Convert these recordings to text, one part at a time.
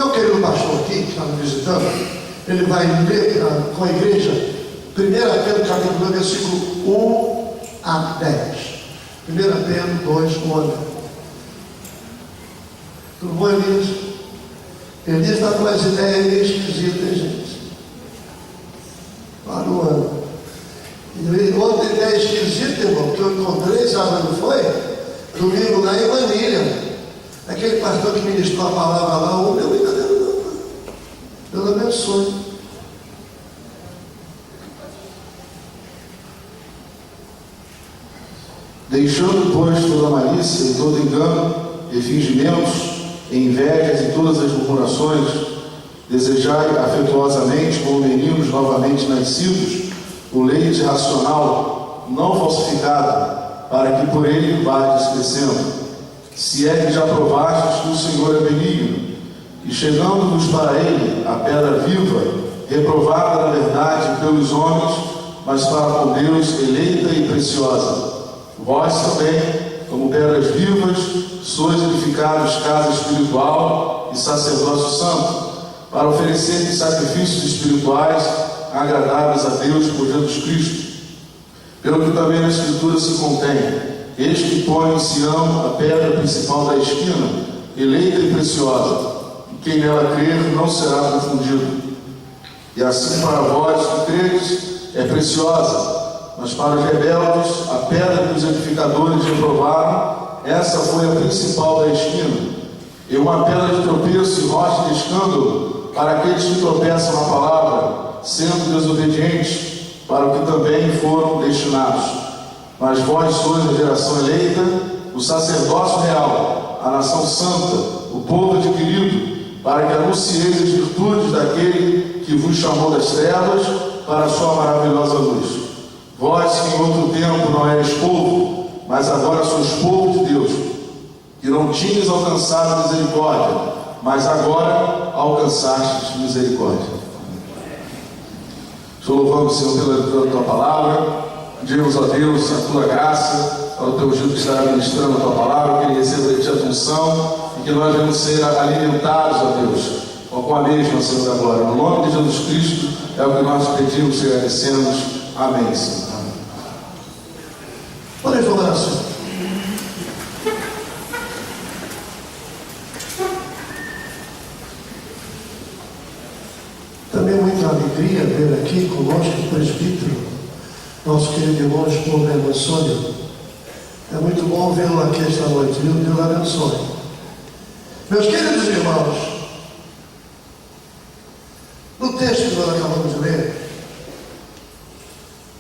Meu querido pastor aqui, que está me visitando, ele vai ler com a igreja 1 Pedro capítulo 2, versículo 1 a 10. 1 Pedro 2, 1 a 10. Tudo bom, Elias? Elias está com as ideias meio esquisitas, gente. Para o ano. E outra ideia esquisita, irmão, que eu encontrei, sabe onde foi? Domingo lá em Manilha. Aquele pastor que ministrou a palavra lá, o meu brincadeira não. Deus abençoe. Deixando, pois, toda malícia e todo engano, e fingimentos, e invejas e todas as murmurações, desejai afetuosamente, como meninos novamente nascidos, o leite racional, não falsificado, para que por ele vades crescendo. Se é que já provastes que o Senhor é benigno, e chegando-vos para ele, a pedra viva, reprovada na verdade pelos homens, mas para com Deus eleita e preciosa. Vós também, como pedras vivas, sois edificados casa espiritual e sacerdócio santo, para oferecer sacrifícios espirituais agradáveis a Deus por Jesus Cristo. Pelo que também na Escritura se contém: eis que põe em Sião a pedra principal da esquina, eleita e preciosa, e quem nela crer não será confundido. E assim para vós que credes é preciosa, mas para os rebeldes, a pedra que os edificadores reprovaram, essa foi a principal da esquina, e uma pedra de tropeço e rocha de escândalo para aqueles que tropeçam na palavra, sendo desobedientes, para o que também foram destinados. Mas vós sois a geração eleita, o sacerdócio real, a nação santa, o povo adquirido, para que anuncieis as virtudes daquele que vos chamou das trevas para a sua maravilhosa luz. Vós que em outro tempo não eres povo, mas agora sois povo de Deus, que não tinhas alcançado misericórdia, mas agora alcançastes misericórdia. Estou louvando o Senhor pela tua palavra. Pedimos a Deus a tua graça, ao teu ungido que estará ministrando a tua palavra, que ele receba de ti a unção e que nós venhamos ser alimentados, ó Deus, com a mesma, Senhor da glória. No nome de Jesus Cristo é o que nós pedimos e agradecemos. Amém, Senhor. Olha a oração. Também muita alegria ver aqui conosco o presbítero, nosso querido irmão Esposo Antônio. É muito bom vê-lo aqui esta noite, viu? Deus abençoe. Meus queridos irmãos, no texto que nós acabamos de ler,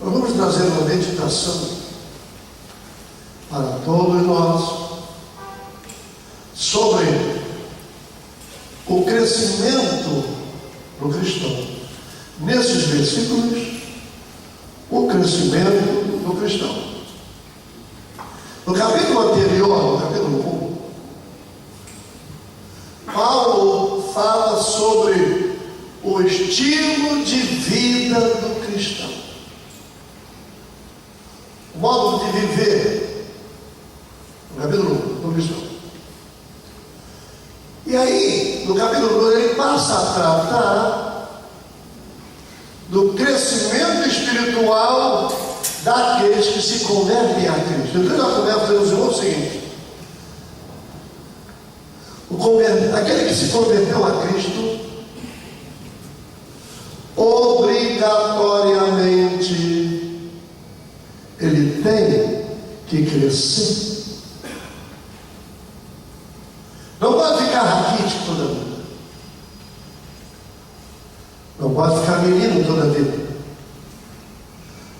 nós vamos trazer uma meditação para todos nós sobre o crescimento do cristão. Nesses versículos, o crescimento do cristão. No capítulo anterior, no capítulo 1, Paulo fala sobre o estilo de vida do cristão, o modo de viver. No capítulo 1, do cristão. E aí, no capítulo 2, ele passa a tratar do crescimento espiritual daqueles que se convertem a Cristo. Então, nós conversamos o seguinte: aquele que se converteu a Cristo, obrigatoriamente, ele tem que crescer. Não pode ficar raquítico toda a vida. Não pode ficar menino toda a vida.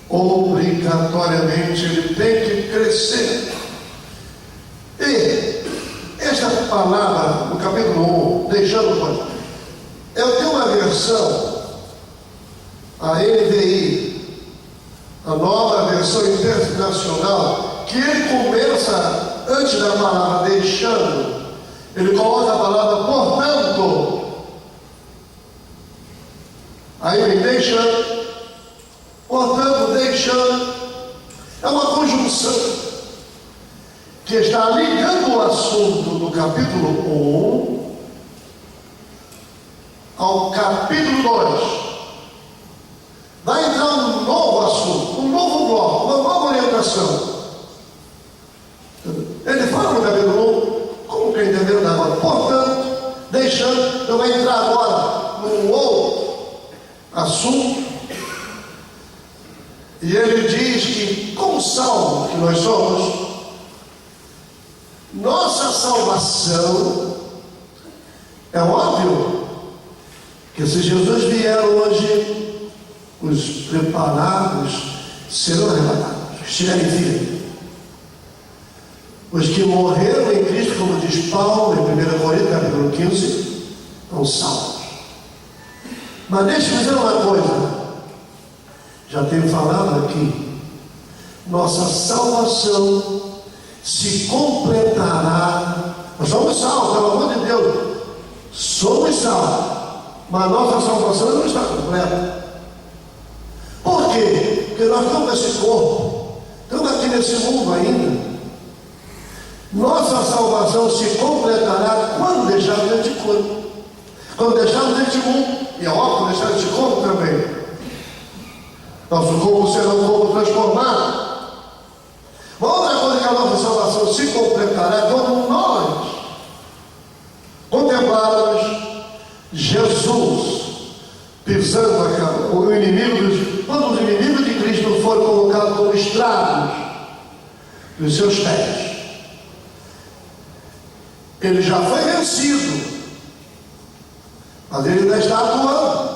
Obrigatoriamente ele tem que crescer. E esta palavra, no capítulo 1, deixando pode. Eu tenho uma versão, a NVI, a nova versão internacional, que ele começa, antes da palavra deixando, ele coloca a palavra portanto. Aí vem deixando, portanto, deixando. É uma conjunção que está ligando o assunto do capítulo 1 ao capítulo 2, vai entrar um novo assunto, um novo bloco, uma nova orientação. Ele fala no capítulo 1, como quem entendeu agora. Portanto, deixando, eu vou entrar agora num outro assunto. E ele diz que, como salvo que nós somos, nossa salvação, é óbvio que se Jesus vier hoje, os preparados serão arrebatados, estiverem firmes. Os que morreram em Cristo, como diz Paulo em 1 Coríntios, capítulo 15, são salvos. Mas deixa eu dizer uma coisa, já tenho falado aqui, nossa salvação se completará. Nós somos salvos, pelo amor de Deus, somos salvos, mas nossa salvação não está completa. Por quê? Porque nós estamos nesse corpo, estamos aqui nesse mundo ainda. Nossa salvação se completará quando deixarmos este corpo, quando deixarmos este mundo, e é óbvio deixar este corpo também. Nosso corpo será um corpo transformado. Uma outra coisa que a nossa salvação se completará quando nós contemplarmos Jesus pisando o inimigo, quando os inimigos de Cristo forem colocados como estragos dos seus pés. Ele já foi vencido, mas ele ainda está atuando.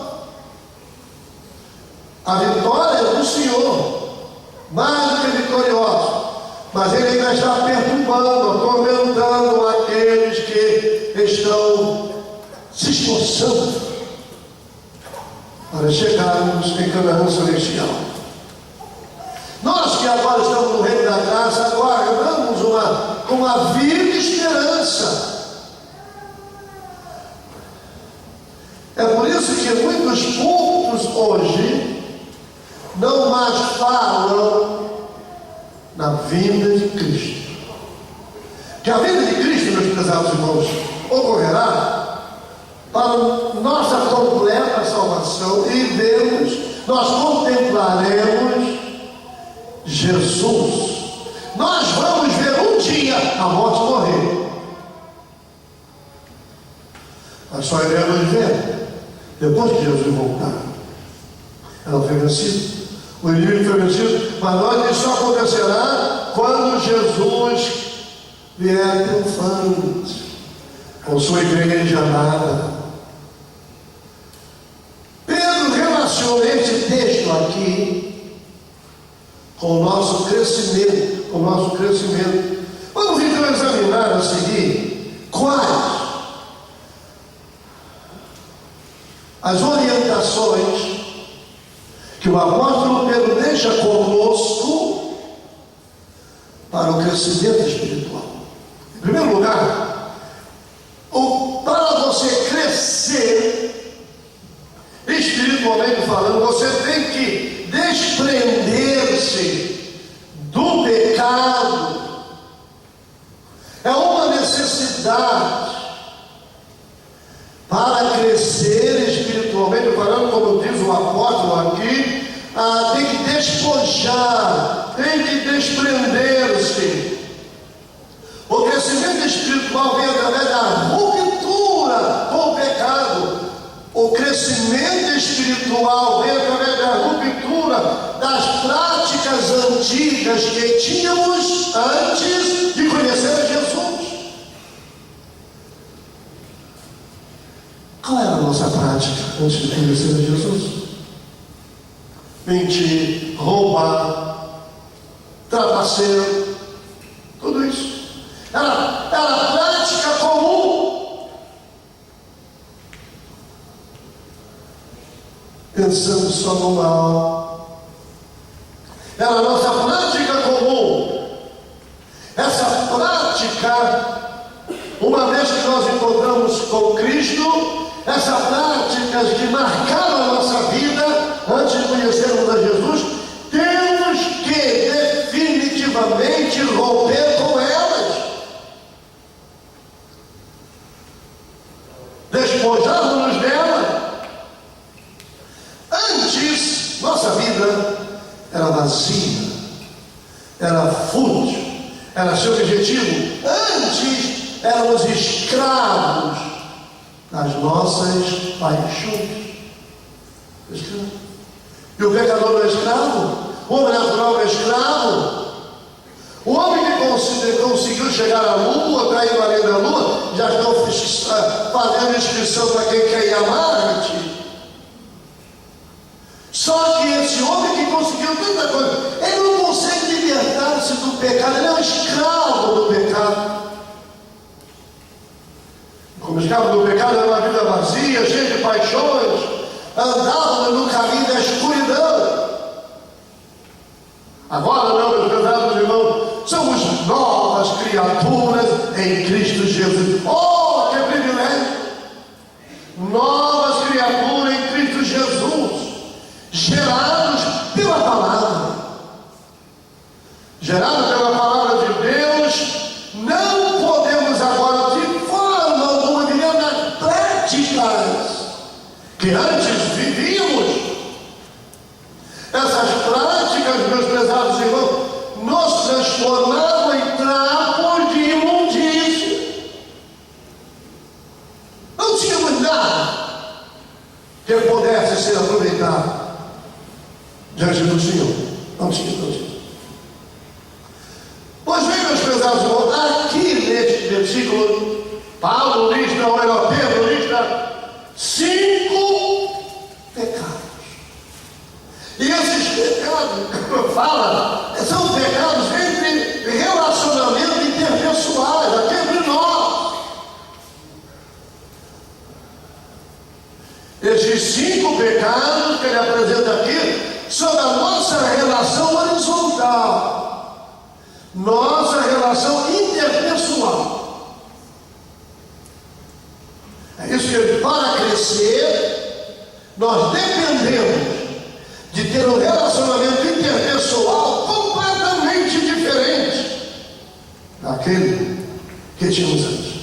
A vitória é do Senhor, mais do que vitorioso, mas ele ainda está perturbando, atormentando aqueles que estão se esforçando para chegarmos em Canaã celestial. Nós que agora estamos no reino da graça, aguardamos uma viva esperança. É por isso que muitos cultos hoje não mais falam na vinda de Cristo. Que a vinda de Cristo, meus prezados irmãos, ocorrerá para nossa completa salvação e vemos, nós contemplaremos Jesus. Nós vamos ver um dia a morte morrer. Nós só iremos ver depois que Jesus voltar. Ela foi vencida. O inimigo foi vencido, mas nós isso acontecerá quando Jesus vier triunfante com sua igreja amada. Pedro relaciona esse texto aqui com o nosso crescimento, Vamos então examinar a seguir quais as orientações que o apóstolo Pedro deixa conosco para o crescimento espiritual. Em primeiro lugar, para você crescer espiritualmente falando, você tem que desprender-se do pecado. É uma necessidade para crescer espiritualmente falando, como diz o apóstolo aqui, tem que despojar, tem que desprender-se. O crescimento espiritual vem através da ruptura com o pecado. O crescimento espiritual vem através da ruptura das práticas antigas que tínhamos antes de conhecer Jesus. Qual era a nossa prática antes de conhecer Jesus? Mentir, roubar, trapaceiro, tudo isso. Era prática comum. Pensando só no mal. Era a nossa prática comum. Essa prática, uma vez que nós encontramos com Cristo, essas práticas que marcaram a nossa vida antes de conhecermos a Jesus, temos que definitivamente romper com elas. Despojarmos-nos delas. nossa vida era vazia, era fútil, era seu objetivo. Antes éramos escravos das nossas paixões. Escravo. E o pecador não é escravo? O homem natural não é escravo? O homem que conseguiu chegar à Lua, está indo além da Lua, já estão fazendo inscrição para quem quer ir a Marte. Só que esse homem que conseguiu tanta coisa, ele não consegue libertar-se do pecado, ele é um escravo do pecado. Como escravo do pecado, era uma vida vazia, cheia de paixões, andava no caminho da escuridão. Agora não, meus pesados irmãos, somos novas criaturas em Cristo Jesus. Oh, que privilégio! Novas criaturas em Cristo Jesus, gerados pela palavra. Gerados pela palavra de Deus, não podemos agora de forma alguma viver nas práticas que antes vivíamos. Essas práticas, meus pesados irmãos, nos transformavam em trapos de imundícia. Não tínhamos nada que pudesse ser aproveitado diante do Senhor. Não tinha. Pois bem, meus pesados irmãos, aqui neste versículo, Paulo lista, ou melhor, Pedro lista 5 pecados. E esses pecados, fala, são pecados entre relacionamentos interpessoais, aqui entre nós. Esses 5 pecados que ele apresenta aqui são da nossa relação horizontal, nossa relação interpessoal. É isso que ele, para crescer, nós dependemos de ter um relacionamento interpessoal completamente diferente daquele que tínhamos antes.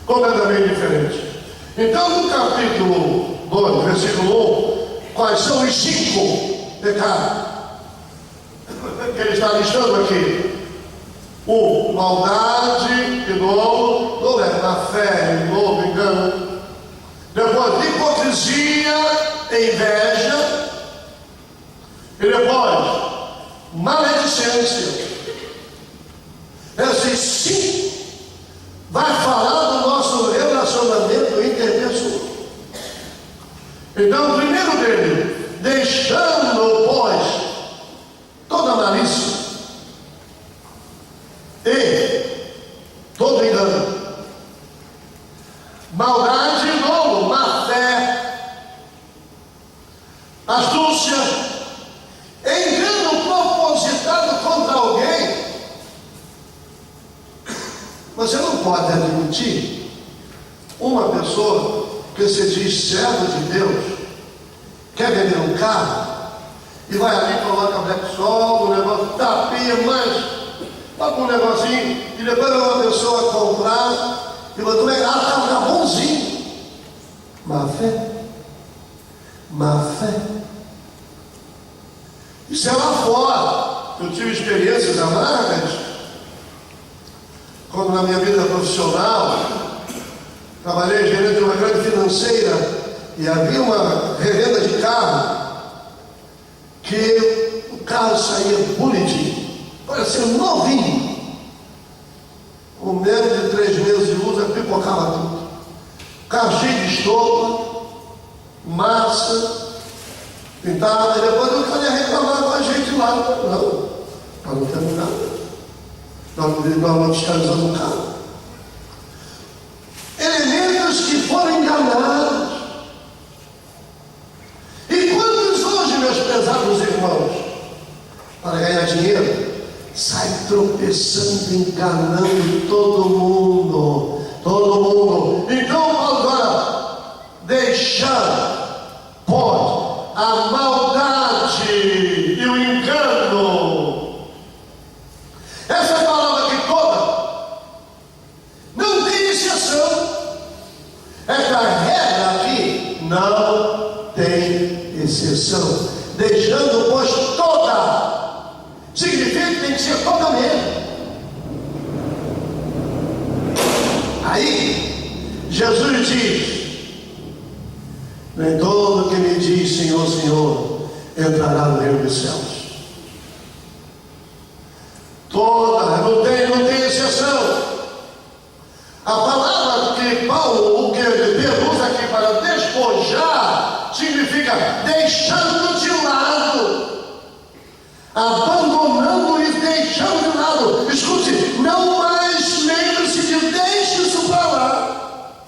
Completamente diferente. Então, no capítulo 2, versículo 1, quais são os 5 pecados que ele está listando aqui? 1, maldade, de novo, má fé, de novo, engano. Depois, hipocrisia, inveja. E depois, maledicência. Esses 5 vai falar do nosso relacionamento interpessoal. Então, o primeiro dele, deixando, pois, toda malícia e todo engano, maldade, novo, má fé, astúcia, engano propositado contra alguém. Você não pode admitir uma pessoa que se diz servo de Deus, quer vender um carro e vai ali e coloca black sol, um negócio, tapinha, mas toca um negocinho e depois vai uma pessoa comprar e vai comer, tá bonzinho. Má fé. Má fé. Isso é lá fora. Eu tive experiências amargas quando na minha vida profissional trabalhei gerente de uma grande financeira e havia uma revenda de carro que o carro saía bonitinho, parecia novinho. Com menos de 3 meses de uso, pipocava tudo. Carro cheio de estopa, massa, pintava, e depois eu queria reclamar com a gente lá. Não, nós não temos nada. Nós não fiscalizamos o carro. Elementos que foram enganados. E quantos hoje, meus pesados irmãos, para ganhar dinheiro, sai tropeçando, enganando todo mundo. Todo mundo. Então, agora, deixando, pode, a maldade e o engano. Essa palavra aqui toda não tem exceção. Esta regra aqui não tem exceção. deixando, pois, toda. Significa que tem que ser toda mesmo. Aí, Jesus diz: nem todo que me diz Senhor, Senhor, entrará no reino dos céus. Toda, não tem exceção. A palavra que Paulo, que Pedro usa aqui para despojar, significa deixando de lado, abandonando e deixando de lado. Escute, não mais lembre-se de deixe isso para lá,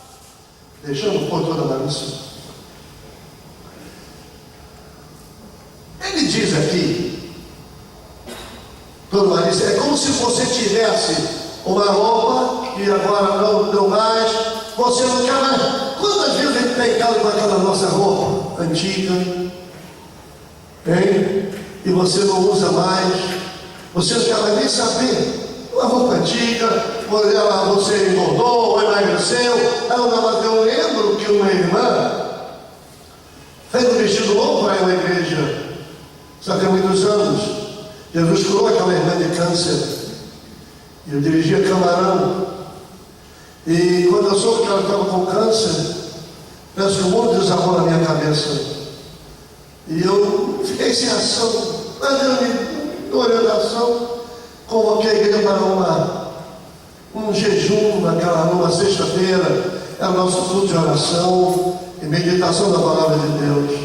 deixando por toda a malícia. Ele diz aqui, toda malícia, é como se você tivesse uma roupa que agora não mais, você não quer mais. Quantas vezes a gente está em casa com aquela nossa roupa antiga, hein? E você não usa mais, você não quer mais nem saber. Uma roupa antiga, você engordou ou emagreceu. Eu lembro que uma irmã fez um vestido novo para uma igreja, já tem muitos anos. Jesus curou aquela irmã de câncer. Eu dirigia Camarão, e quando eu soube que ela estava com câncer, parece que o mundo desabou na minha cabeça, e eu fiquei sem ação. Mas eu, em orientação, convoquei a igreja para um jejum numa sexta-feira. Era o nosso culto de oração e meditação da palavra de Deus.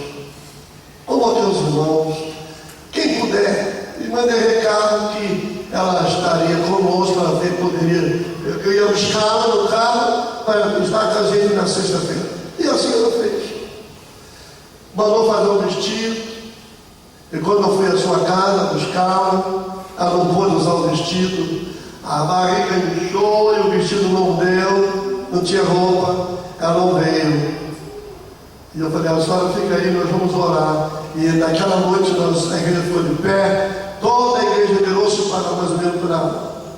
Convoquei os irmãos, quem puder, e mandei recado que ela estaria conosco, ela eu ia buscá-la no carro para estar com a gente na sexta-feira. E assim ela fez. Mandou fazer um vestido, e quando eu fui à sua casa buscá-la, ela não pôde usar o vestido, a barriga inchou e o vestido não deu, não tinha roupa, ela não veio. E eu falei: a senhora fica aí, nós vamos orar. E naquela noite a igreja ficou de pé. Toda a igreja virou-se para mais ou menos para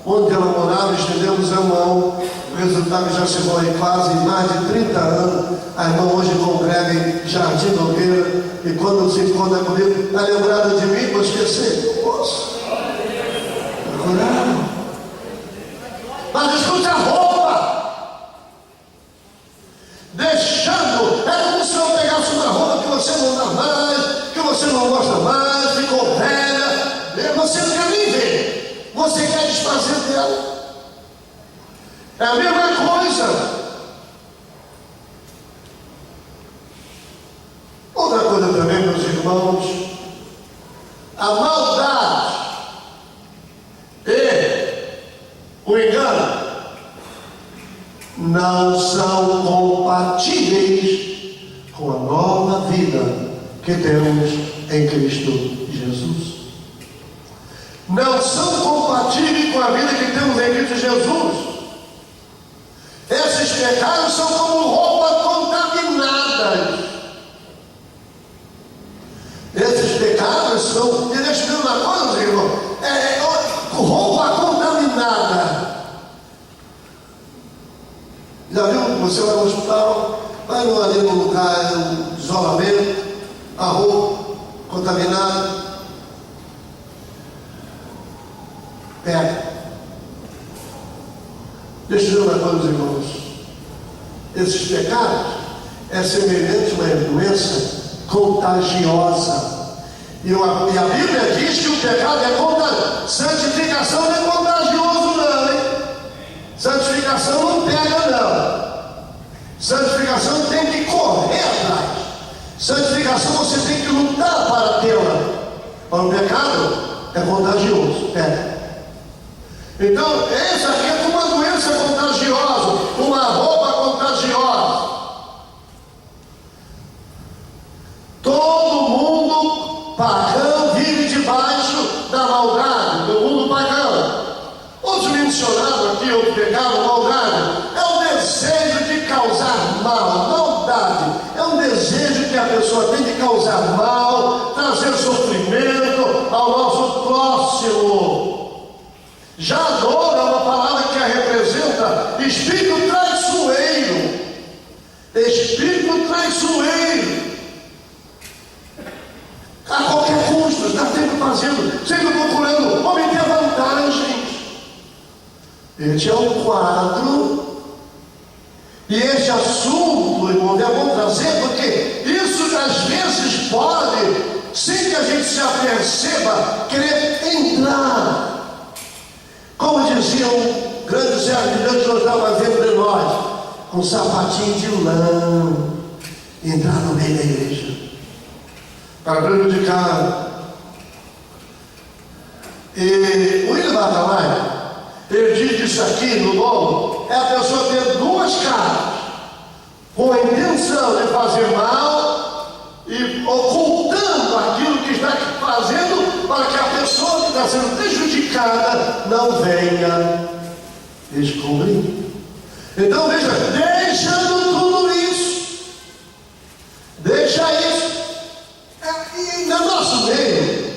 onde ela morava, estendemos a mão. O resultado já chegou aí quase mais de 30 anos. A irmã hoje congrega em Jardim Nogueira. E quando se encontra comigo, está lembrada de mim, vou esquecer. Não posso. Não. Mas escute a roupa. Deixando. É como se eu pegasse uma roupa que você não dá mais, que você não gosta mais, ficou velha. Você não quer nem ver, você quer desfazer dela. É a mesma coisa. Outra coisa também, meus irmãos, a maldade e o engano não são compatíveis com a nova vida que temos em Cristo Jesus. Não são compatíveis com a vida que temos em Cristo Jesus. Esses pecados são como roupas contaminadas. Esses pecados são, e deixa eu dizer uma coisa, irmão, roupa contaminada. Já viu? Você vai no hospital, vai ali no lugar de isolamento, a roupa contaminada. Deixa eu dizer uma coisa, irmãos. Esses pecados é semelhante a uma doença contagiosa. E a Bíblia diz que o pecado é contagioso. Santificação não é contagioso, não, hein? Santificação não pega, não. Santificação tem que correr atrás. Santificação você tem que lutar para tê-la. Mas o pecado é contagioso, pega. Então, essa aqui é uma doença contagiosa, uma roupa contagiosa. Todo mundo pagão vive debaixo da maldade, do mundo pagão. Outro mencionado aqui, outro pecado, maldade, é o desejo de causar mal, maldade. É um desejo que a pessoa tem de causar mal, trazer sofrimento ao nosso próximo. Já dor é uma palavra que a representa espírito traiçoeiro. Espírito traiçoeiro. A qualquer fazendo, sempre procurando obter vantagens. Este é um quadro, e este assunto, irmão, é bom trazer, porque isso às vezes pode, sem que a gente se aperceba, querer entrar. Como dizia um grande servo de Deus que nós estávamos vendo de nós, com um sapatinho de lã, entrar no meio da igreja, para prejudicar. E o William Bartolomeu, ele diz isso aqui no dom, é a pessoa ter duas caras, com a intenção de fazer mal e ocultando aquilo que está fazendo, para que a pessoa que está sendo prejudicada não venha descobrir. Então veja, deixando tudo isso, deixa isso, e no nosso meio,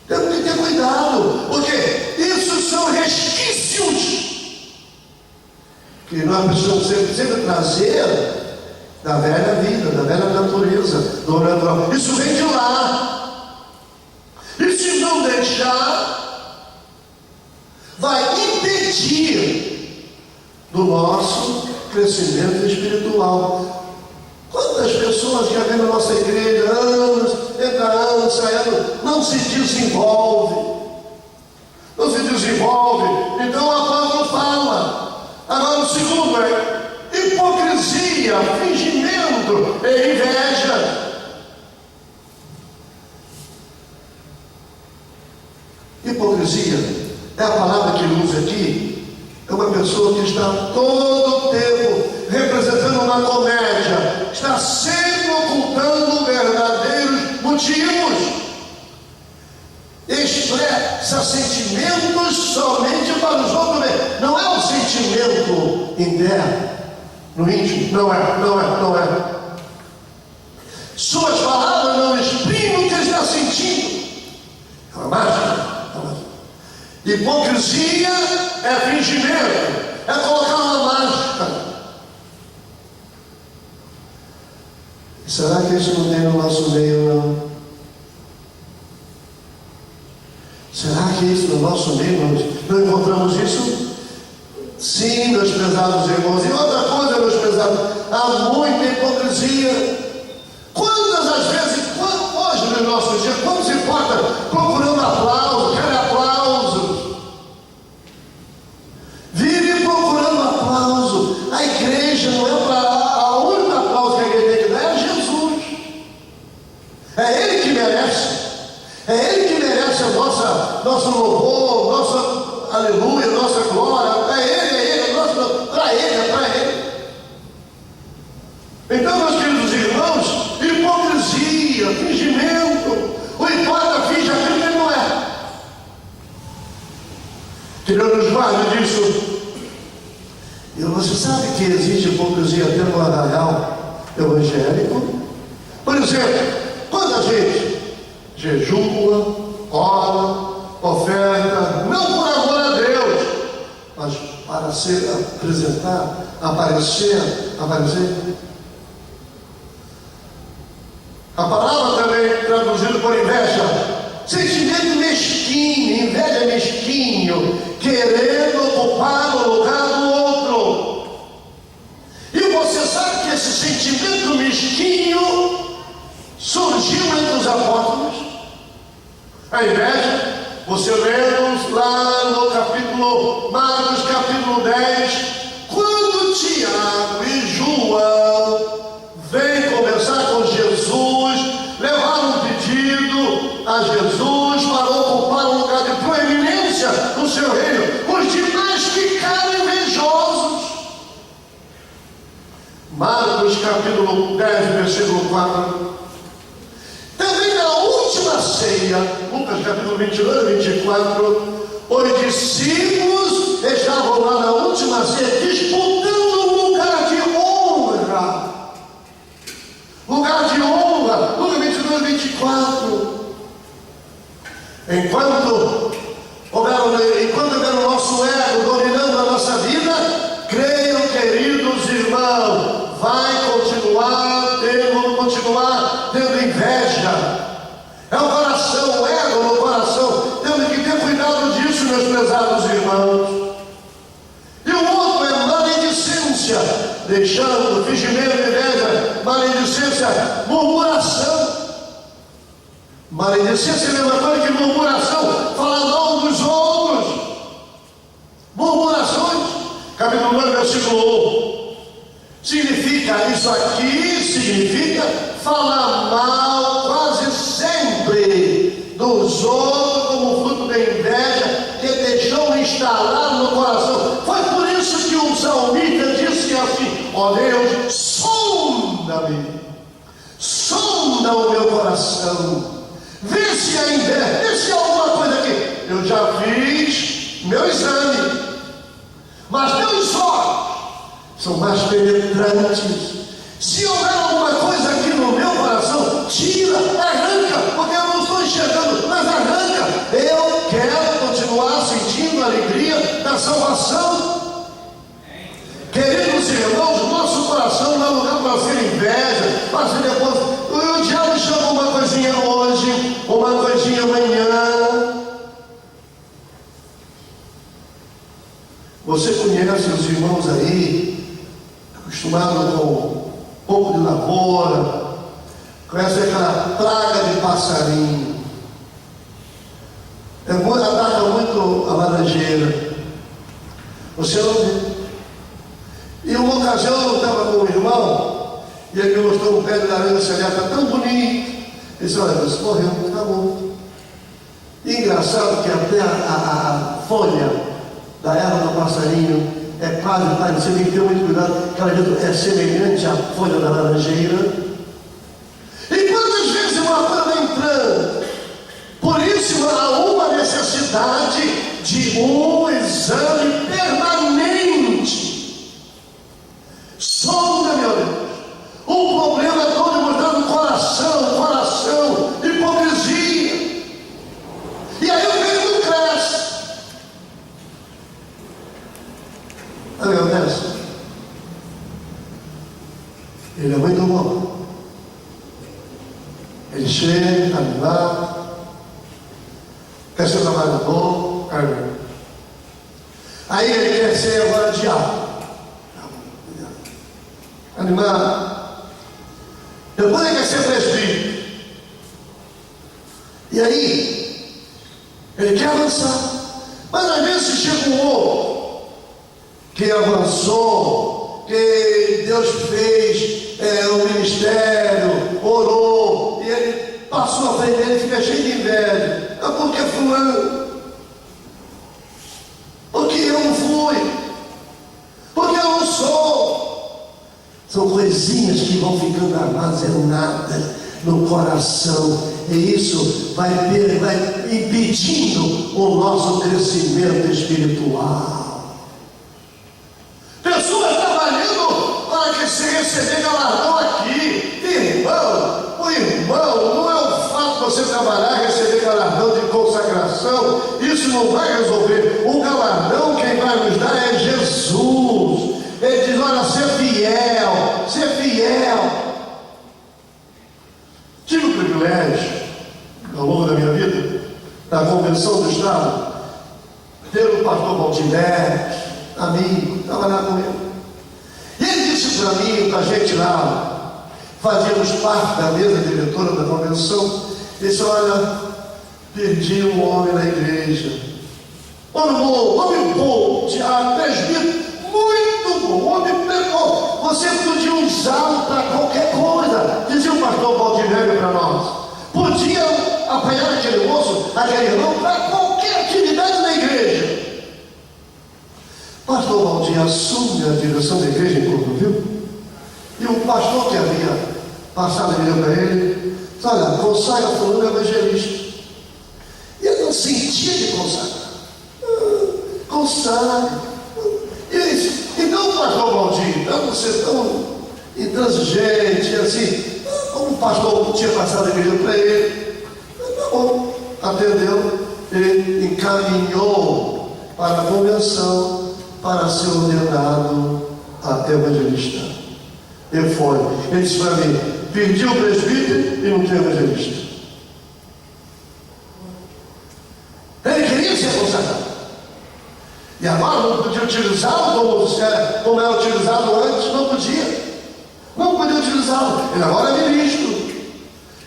temos que ter cuidado, porque isso são resquícios que nós precisamos sempre trazer da velha vida, da velha natureza, do natural. Isso vem de lá, e se não deixar, vai impedir do nosso crescimento espiritual. Quantas pessoas já vêm na nossa igreja, anos, entra anos, sai anos, não se desenvolve. Não se desenvolve. Então a palavra fala. Agora o segundo é hipocrisia, fingimento e inveja. Hipocrisia é a palavra que ele usa aqui. É uma pessoa que está todo o tempo representando uma comédia, está sempre ocultando verdadeiros motivos, expressa sentimentos somente para os outros ver. Não é um sentimento interno, no íntimo, não é. Suas palavras não exprimem o que ele está sentindo. É uma mágica. Hipocrisia é fingimento, é colocar uma máscara. Será que isso não tem no nosso meio, não? Será que isso no nosso meio nós não encontramos isso? Sim, meus prezados irmãos. E outra coisa, meus prezados, há muita hipocrisia. Quantas as vezes, hoje nos nossos dias, quando se importa procurando aplauso, quer aplausos, vive procurando aplauso. A igreja não é para a única aplauso que a igreja tem que dar, é Jesus. É Ele que merece. É Ele que merece a nosso louvor, nossa aleluia, nossa glória. É Ele, para Ele. Então, meus queridos irmãos, hipocrisia, fingimento. O hipócrita finge aquilo que ele não é. Que Deus nos guarde disso. E você sabe que existe hipocrisia até no arraial evangélico? Por exemplo, quando a gente jejua, ora, oferta, não por amor a Deus, mas para se apresentar, aparecer. A palavra também traduzida por inveja, sentimento mesquinho, inveja mesquinho, querendo ocupar o lugar do outro. E você sabe que esse sentimento mesquinho surgiu entre os apóstolos? A inveja, você lê lá no capítulo, Marcos capítulo 10, quando Tiago e João vêm conversar com Jesus, levaram um pedido a Jesus para ocupar um lugar de proeminência no seu reino, os demais ficaram invejosos. Marcos capítulo 10, versículo 4. Também na última ceia, Lucas capítulo 22 e 24, os discípulos estavam lá na última ceia disputando um lugar de honra. Lugar de honra, Lucas 22 e 24. Enquanto houver o nosso ego dominando a nossa vida, creiam, queridos irmãos, vai continuar tendo inveja. É o coração, o ego, desprezar os irmãos. E o outro é maledicência, deixando, fingimento, inveja, maledicência, murmuração. Maledicência é a mesma coisa que murmuração, falar mal dos outros. Murmurações, capítulo 9, versículo 1. Significa, isso aqui significa falar mal quase sempre dos outros, como fruto da inveja que deixou instalar no coração. Foi por isso que o salmista disse assim: ó Deus, sonda-me, sonda o meu coração, vê se há inveja, vê se há alguma coisa aqui. Eu já fiz meu exame, mas meus olhos são mais penetrantes. Se houver alguma coisa aqui no meu coração, tira, arranca, porque eu não estou enxergando, mas arranca. Eu quero continuar sentindo a alegria da salvação. Queridos irmãos, nosso coração não é lugar para ser inveja, para ser depois. O diabo chama uma coisinha hoje, uma coisinha amanhã. Você conhece os irmãos aí, acostumados com um pouco de lavoura, conhece aquela praga de passarinho. Ataca muito a laranjeira. Você não vê. E uma ocasião eu estava com um irmão, e ele me mostrou um pé de laranja celeste tão bonito. Ele disse: olha, você morreu, está bom. E engraçado que até a folha da erva do passarinho é quase parecida, tem que ter muito cuidado, que ela é semelhante à folha da laranjeira. E quantas vezes uma coisa vai entrando? Por isso há uma necessidade de um exame permanente. Sonda, meu Deus. O problema é todo mostrando coração, hipocrisia. E aí o meio não cresce. Sabe o que acontece? Ele é muito bom. Ele chega, animado, quer ser trabalhador, aí ele quer ser agora diabo. Animado. Depois ele quer ser presbítero. E aí, ele quer avançar. Mas às vezes chega um outro que avançou, que Deus fez o ministério, orou, e ele passou a frente dele e fica cheio de inveja. É porque fulano, porque eu não fui, porque eu não sou. São coisinhas que vão ficando armazenadas no coração, e isso vai impedindo o nosso crescimento espiritual. Pessoas trabalhando para que se receber galardão aqui. Irmão, o irmão não é o fato de você trabalhar e receber galardão de consagração, isso não vai resolver. O galardão quem vai nos dar é Jesus. Ele diz: olha, ser fiel, ser fiel. Tive o privilégio, ao longo da minha vida, da Convenção do Estado, ter o pastor Valdir, amigo, trabalhar com ele. E ele disse para mim, para a gente lá, fazíamos parte da mesa diretora da convenção, ele disse: olha, perdi um homem na igreja. Homem bom, presbítero, muito bom, homem bom. Você podia usá-lo para qualquer coisa, dizia o pastor Valdir para nós. Podia apanhar aquele moço, aquele irmão, para qualquer atividade na igreja. Pastor Valdir assume a direção da igreja em Cordovil, e o pastor que havia passado a direção para ele disse: olha, consagra fulano evangelista. E ele não sentia de consagrar. Consagra. E ele disse: então, pastor Valdir, para não ser tão intransigente assim, como o pastor tinha passado a igreja para ele, tá bom, atendeu, ele encaminhou para a convenção para ser ordenado a evangelista. Ele foi. Ele disse para mim: perdi o presbítero e não tem evangelista. Ele queria ser consagrado. E agora não podia utilizá-lo como era utilizado antes, não podia. Não podia utilizá-lo. Ele agora é ministro.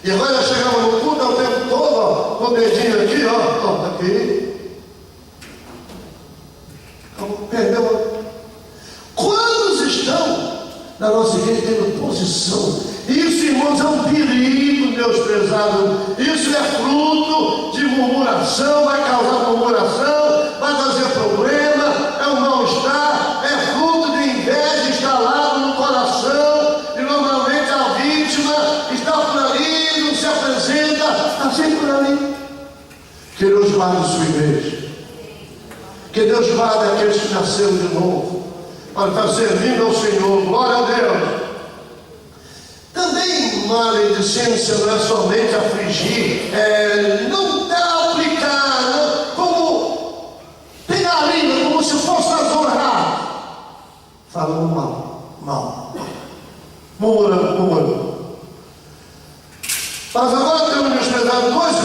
E agora ele chegava no culto o tempo todo, ó, com o dedinho aqui, ó, aqui. Então, perdeu. Quantos estão na nossa igreja tendo posição? Isso, irmãos, é um perigo, meus prezados. Isso é fruto de murmuração, vai causar murmuração, vai trazer problema, é um mal-estar, é fruto de inveja instalado no coração, e normalmente a vítima está por ali, não se apresenta, está sempre por ali. Que Deus guarde sua igreja, que Deus guarde aqueles que nasceram de novo, para estar servindo ao Senhor. Glória a Deus. Também maledicência não é somente afligir, não dá aplicar, como pegar a língua como se fosse azorrar, falando mal, murmurando. Mas agora temos desprezado 2 e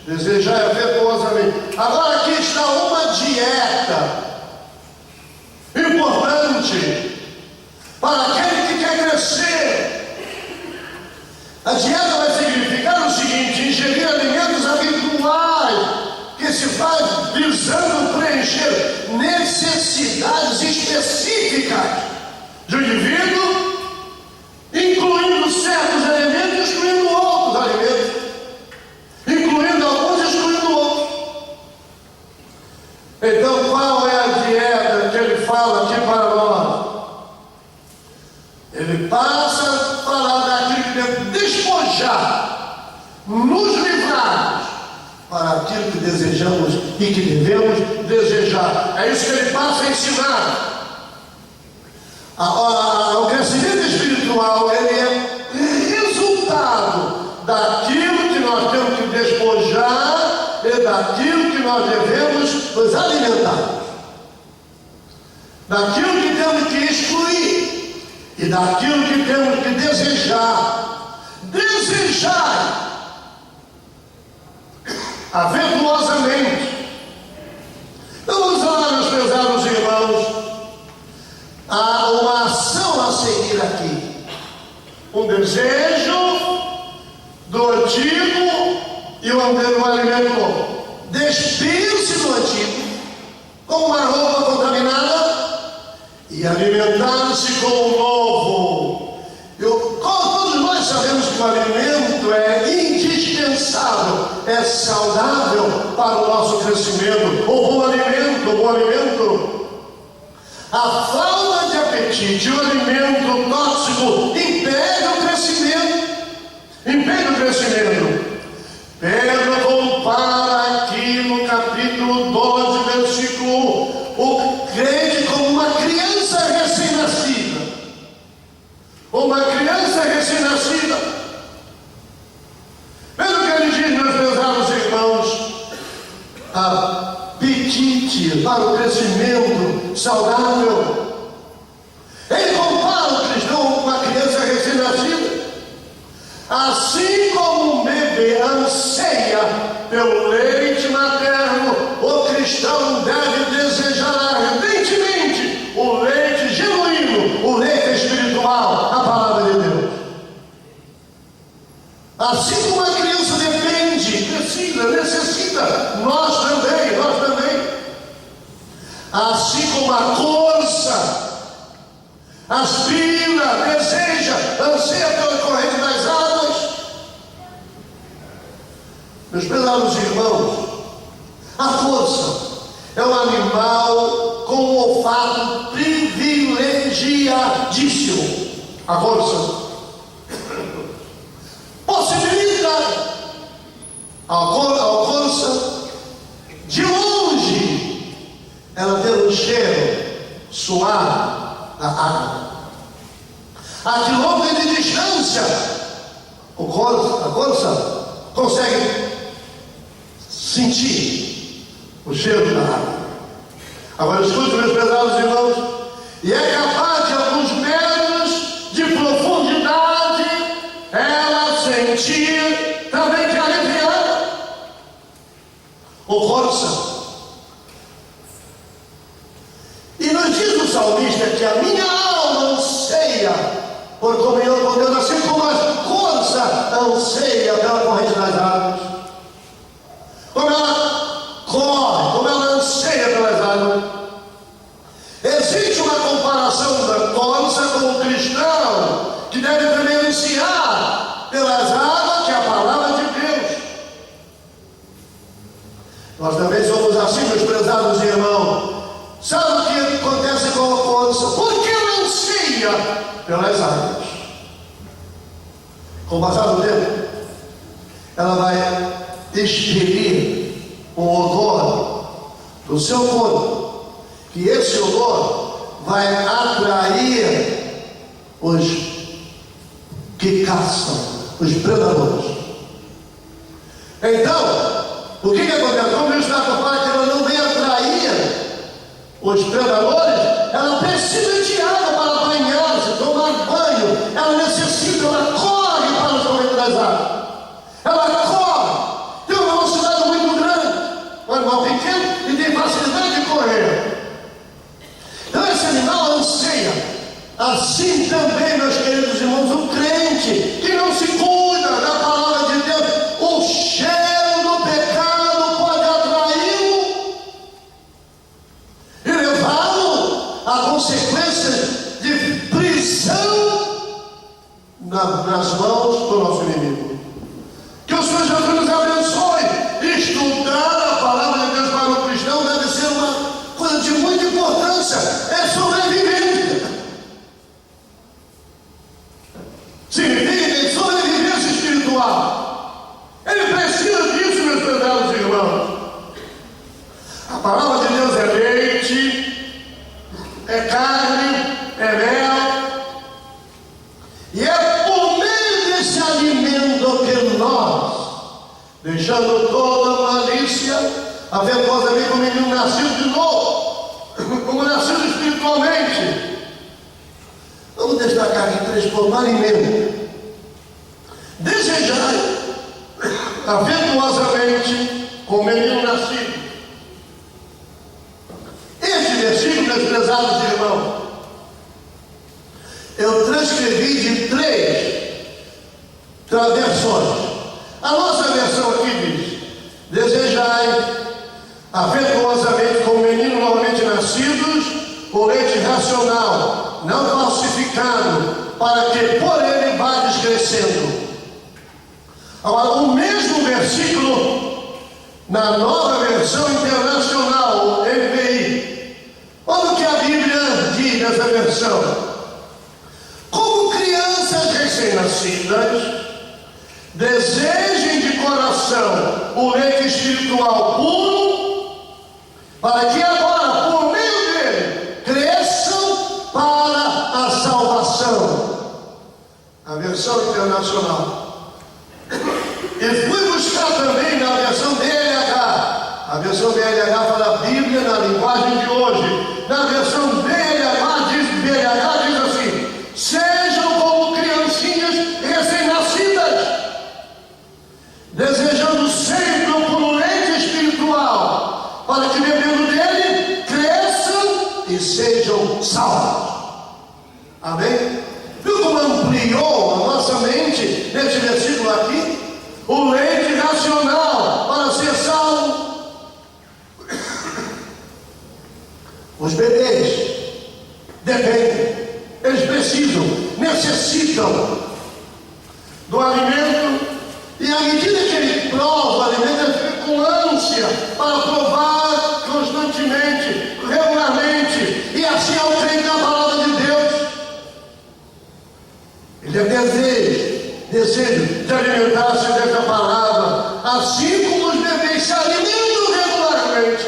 3, desejar afetuosamente. Agora aqui está uma dieta importante para aquele que quer crescer. A dieta vai significar o seguinte: ingerir alimentos habituais, que se faz visando preencher necessidades específicas do indivíduo, incluindo certos elementos, excluindo outros alimentos, incluindo alguns, excluindo outros. Então, qual é a dieta que ele fala aqui para nós? Ele passa a falar daquilo que deve despojar, nos livrar para aquilo que desejamos e que devemos desejar. É isso que ele passa a ensinar. O crescimento espiritual, ele é resultado daquilo que nós temos que despojar e daquilo que nós devemos nos alimentar, daquilo que temos que excluir e daquilo que temos que desejar afetuosamente. Então vamos lá, meus prezados irmãos, há uma ação a seguir aqui, um desejo do antigo e o alimento novo. Despedir-se do antigo com uma roupa contaminada e alimentar-se com o novo. Todos nós sabemos que o alimento é indispensável, é saudável para o nosso crescimento. O bom alimento. A falta de apetite, o alimento tóxico, impede o crescimento. Pedro compara aqui no capítulo 12, versículo 1, o crente como uma criança recém-nascida. Veja o que ele diz, meus prezados irmãos: apetite para o crescimento saudável. Ele compara o cristão com uma criança recém-nascida. Assim como um bebê anseia pelo leite materno, o cristão deve desejar ardentemente o leite genuíno, o leite espiritual, a palavra de Deus. Assim como a criança necessita, nós também. Assim como a corça aspira, deseja, anseia pela corrente das águas. Meus prezados irmãos, a corça é um animal com um olfato privilegiadíssimo. A corça possibilita a corça, de longe, ela ter um cheiro suave da água. A quilômetros de distância, a corça consegue sentir o cheiro da água. Agora escute, meus prezados irmãos, e é capaz de alguns metros de profundidade ela sentir também que ali tem água. O corça anseia pela corrente das águas, como ela corre, como ela anseia pelas águas. Existe uma comparação da onça com o cristão, que deve também ansiar pelas águas, que é a palavra de Deus. Nós também somos assim, meus prezados irmãos. Sabe o que acontece com a onça? Porque ela anseia pelas águas. Com o passar do tempo, ela vai expelir um odor do seu corpo, que esse odor vai atrair os que caçam, os predadores. Então, o que acontece? Como está com pai, que ela não vem atrair os predadores, ela precisa de água para banhar-se, tomar banho. Ela necessita, ela corre para os correntes das águas. Ela corre, tem uma velocidade muito grande, um animal pequeno e tem facilidade de correr. Então esse animal anseia. Assim também, meus queridos irmãos, o crente que não se cuida da palavra de Deus, o cheiro do pecado pode atraí-lo e levá-lo a consequências de prisão nas mãos do nosso inimigo. Que o Senhor Jesus nos abençoe. Estudar a palavra de Deus para o cristão deve ser uma coisa de muita importância. É sobrevivência. Significa sobrevivência espiritual. Ele precisa disso, meus prezados irmãos. A palavra de Deus é leite, é carne, é mel. E é por meio desse alimento que nós, deixando toda malícia, afetuosamente como menino nascido de novo, como nascido espiritualmente. Vamos destacar aqui 3 pontos. Alimento. Desejai afetuosamente como menino nascido. Este versículo, meus prezados irmãos, eu transcrevi de 3 versões. A nossa versão aqui diz: desejai afetuosamente como menino novamente nascidos, o leite racional, não falsificado, para que por ele vades crescendo. Agora, o mesmo versículo na nova versão internacional, NVI. Olha o que a Bíblia diz nessa versão. Como crianças recém-nascidas, desejem de coração o leite espiritual puro, para que agora, por meio dele, cresçam para a salvação. A versão internacional. E fui buscar também na versão BLH. A versão BLH fala a Bíblia na linguagem de hoje. Na versão BLH diz assim: sejam como criancinhas recém-nascidas, desejando sempre o puro leite espiritual, para que bebendo dele cresçam e sejam salvos. Amém? Viu como ampliou a nossa mente nesse versículo aqui? O leite racional para ser salvo. Os bebês dependem, eles precisam, necessitam do alimento, e à medida que ele prova o alimento, ele fica com ânsia para provar constantemente, regularmente, e assim é o crente da palavra de Deus. Ele é desejo de alimentar-se dessa palavra, assim como os bebês se alimentam regularmente.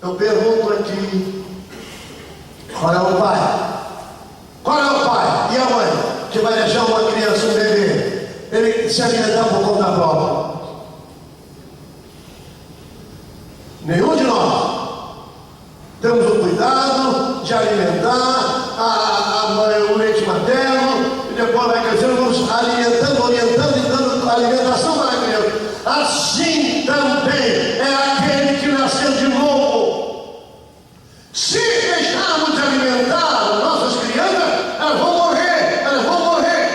Eu pergunto aqui: qual é o pai? Qual é o pai e a mãe que vai deixar uma criança, um bebê, ele se alimentar por conta própria? Nenhum de nós temos o cuidado de alimentar a mãe, o leite materno, e depois vai crescendo, vamos alimentando, orientando e dando alimentação para a criança. Assim também é aquele que nasceu de novo. Se deixarmos de alimentar nossas crianças, elas vão morrer, elas vão morrer.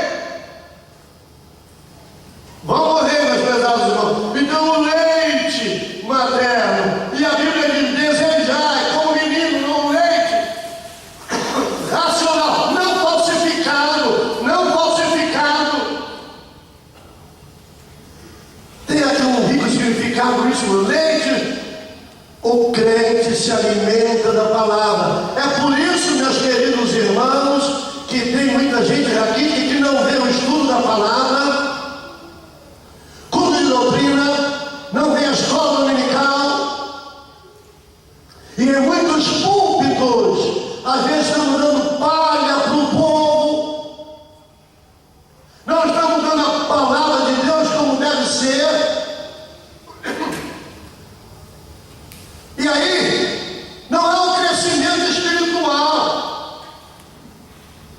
um rico significado isso. Leite, o crente se alimenta da palavra. É por isso, meus queridos irmãos, que tem muita gente aqui que não vê o estudo da palavra, culto de doutrina, não vê a escola dominical, e em muitos púlpitos, às vezes estamos dando palha para o povo, não estamos dando a palavra de Deus como deve ser. E aí, não há um crescimento espiritual.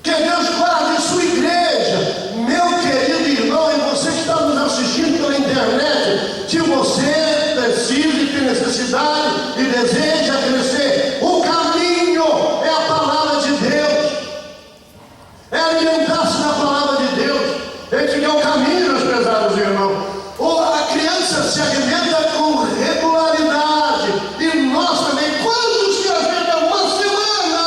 Que Deus guarde sua igreja. Meu querido irmão, e você que está nos assistindo pela internet, se você precisa e tem necessidade e deseja crescer, o caminho é a palavra de Deus. É alimentar-se da palavra de Deus. Esse é o caminho, meus prezados irmãos. A criança se alimenta com regularidade. E nós também, quantos que às vezes uma semana,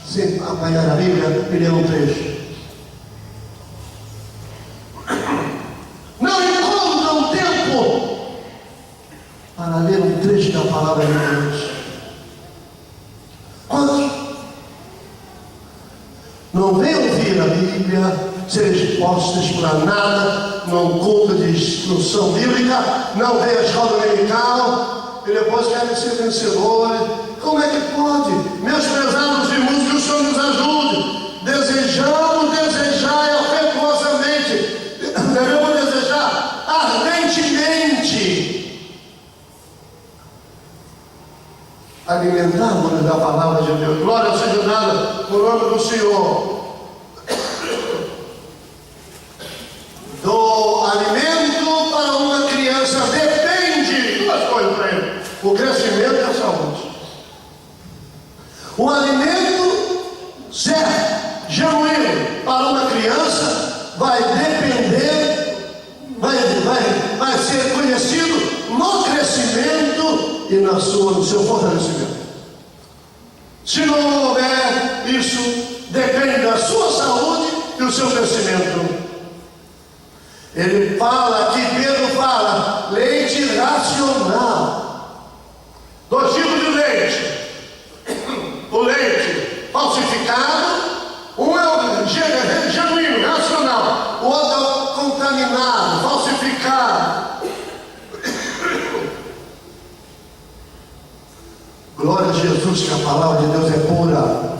sem apanhar a Bíblia e ler um trecho, não encontram tempo para ler um trecho da palavra de Deus? Quantos não vêm ouvir a Bíblia, ser expostos para nada, num culto de instrução bíblica, não vem a escola dominical e depois querem ser vencedores? Como é que pode? Meus prezados irmãos, que o Senhor nos ajude. Desejamos desejar afetuosamente, devemos desejar ardentemente alimentarmos da palavra de Deus. Glória seja dada no nome do Senhor. Do alimento para uma criança depende duas coisas para ele: o crescimento e a saúde. O alimento certo, genuíno para uma criança vai depender, vai ser conhecido no crescimento e no seu fortalecimento. Se não houver isso, depende da sua saúde e do seu crescimento. Ele fala aqui, Pedro fala, leite racional. Dois tipos de leite. O leite falsificado, um é o genuíno, racional, o outro é o contaminado, falsificado. Glória a Jesus, que a palavra de Deus é pura.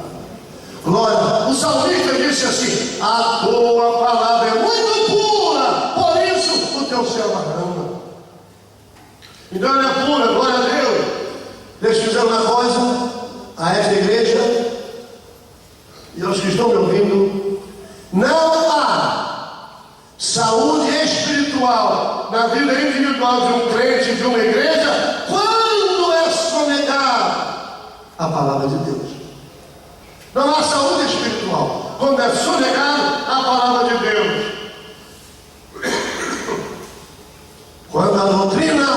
Glória. O salmista disse assim: a tua palavra é muito pura, por isso o teu céu derrama. Então ela é pura, glória a Deus. Deixa eu dizer uma coisa a esta igreja e aos que estão me ouvindo: não há saúde espiritual na vida individual de um crente, de uma igreja, quando é sonegar a palavra de Deus. Não há saúde espiritual quando é sonegar a palavra de Deus. Quando a doutrina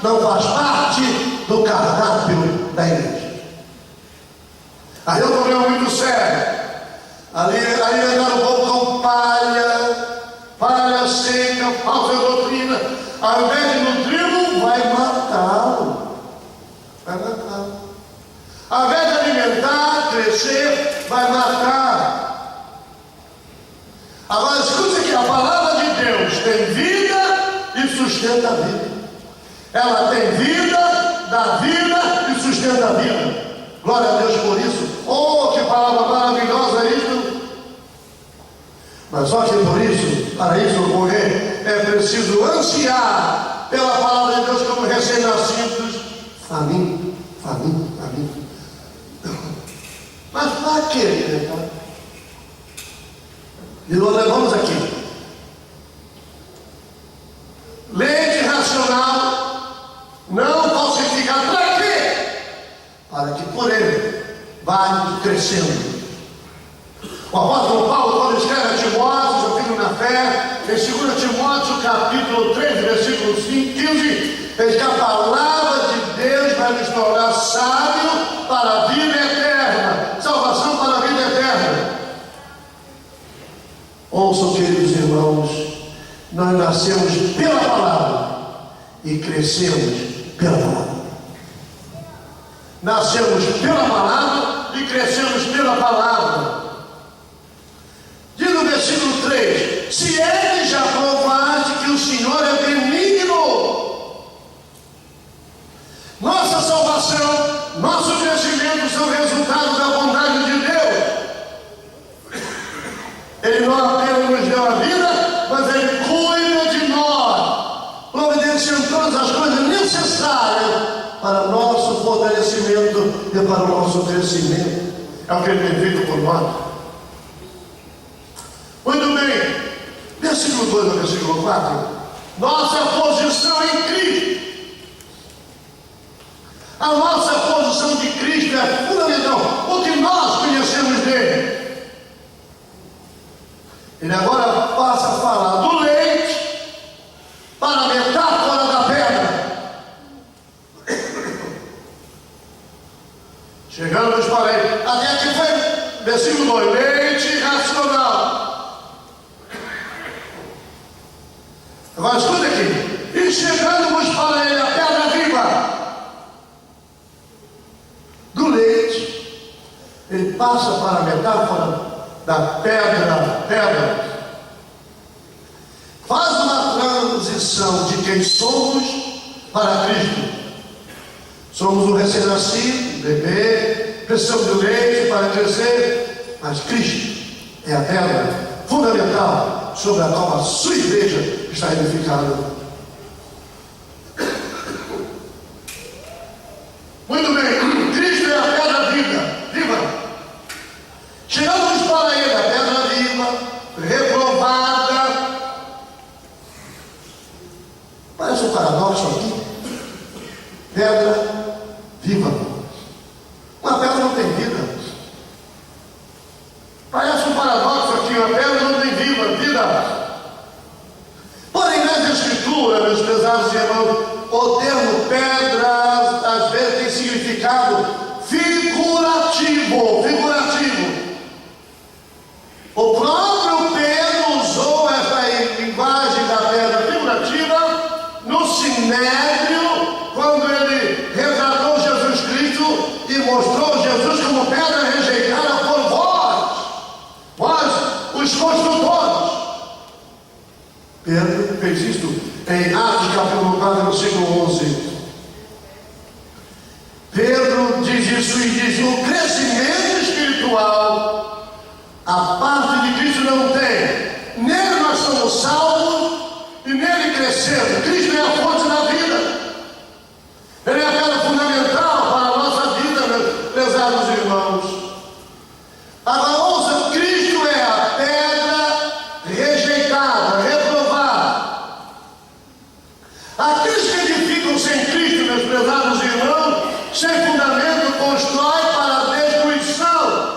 não faz parte do cardápio da igreja. Aí é um problema muito sério. Alimentar o povo com palha seca, falsa doutrina, ao invés de nutri-lo, vai matá-lo. Vai matá-lo. Ao invés de alimentar, crescer, vai matar. Agora escute aqui, a palavra de Deus tem vida e sustenta a vida. Ela tem vida, dá vida e sustenta a vida. Glória a Deus por isso. Oh, que palavra maravilhosa isso. Mas só que por isso, para isso ocorrer, é preciso ansiar pela palavra de Deus como recém-nascidos. Faminto. Mas para quê, né? E nós levamos aqui leite racional, não falsificado. Para quê? Para que por ele vai crescendo. O apóstolo Paulo, quando escreve a Timóteo, seu filho na fé, em 2 Timóteo capítulo 3, versículo 15, diz que a palavra de Deus vai nos tornar sábio para a vida eterna, salvação para a vida eterna. Ouçam, queridos irmãos, nós nascemos pela palavra e crescemos pela palavra. Nascemos pela palavra e crescemos pela palavra. Diz no versículo 3: se ele já provaste que o Senhor é benigno, nossa salvação, nosso crescimento são resultado da bondade de Deus. Ele não apenas nos deu a vida, mas Ele cuida de nós, providenciando todas as coisas necessárias para nosso fortalecimento e para o nosso crescimento. É o que Ele tem feito por nós. Muito bem, versículo 2 ao versículo 4. Nossa posição em Cristo. A nossa posição de Cristo é fundamental, o que nós conhecemos dele. Ele agora passa a falar do leite para a metáfora da pedra. Chegamos para ele, até aqui foi versículo 2, leite racional. Agora escuta aqui, e chegamos para ele, a pedra viva. Do leite, ele passa para a metáfora da pedra. Faz uma transição de quem somos para Cristo. Somos um recém-nascido, bebê, precisamos do leite para crescer, mas Cristo é a pedra fundamental sobre a qual a sua igreja está edificada. Muito bem, Cristo é a pedra viva. Chegamos para ele, a pedra viva, reprovada. Parece um paradoxo aqui. Pedra viva. Uma pedra não tem vida. Parece um paradoxo aqui, uma pedra não tem vida. Porém, nas Escrituras, meus pesados irmãos, o termo pedra às vezes tem significado figurativo. O próprio Pedro usou essa linguagem da pedra figurativa no Sinédrio, quando ele retratou Jesus Cristo e mostrou Jesus como pedra rejeitada por vós, os construtores. Pedro fez isto em Atos capítulo 4, versículo 11. Pedro diz isso e diz: o crescimento espiritual a parte de Cristo não tem. Nele nós somos salvos e nele crescemos. Cristo é a fonte da vida. Ele é a pedra fundamental para a nossa vida, meus pesados irmãos. Agora ouça, Cristo é a pedra rejeitada, reprovada. Aqueles que edificam sem Cristo, meus pesados irmãos, sem fundamento, constrói para a destruição.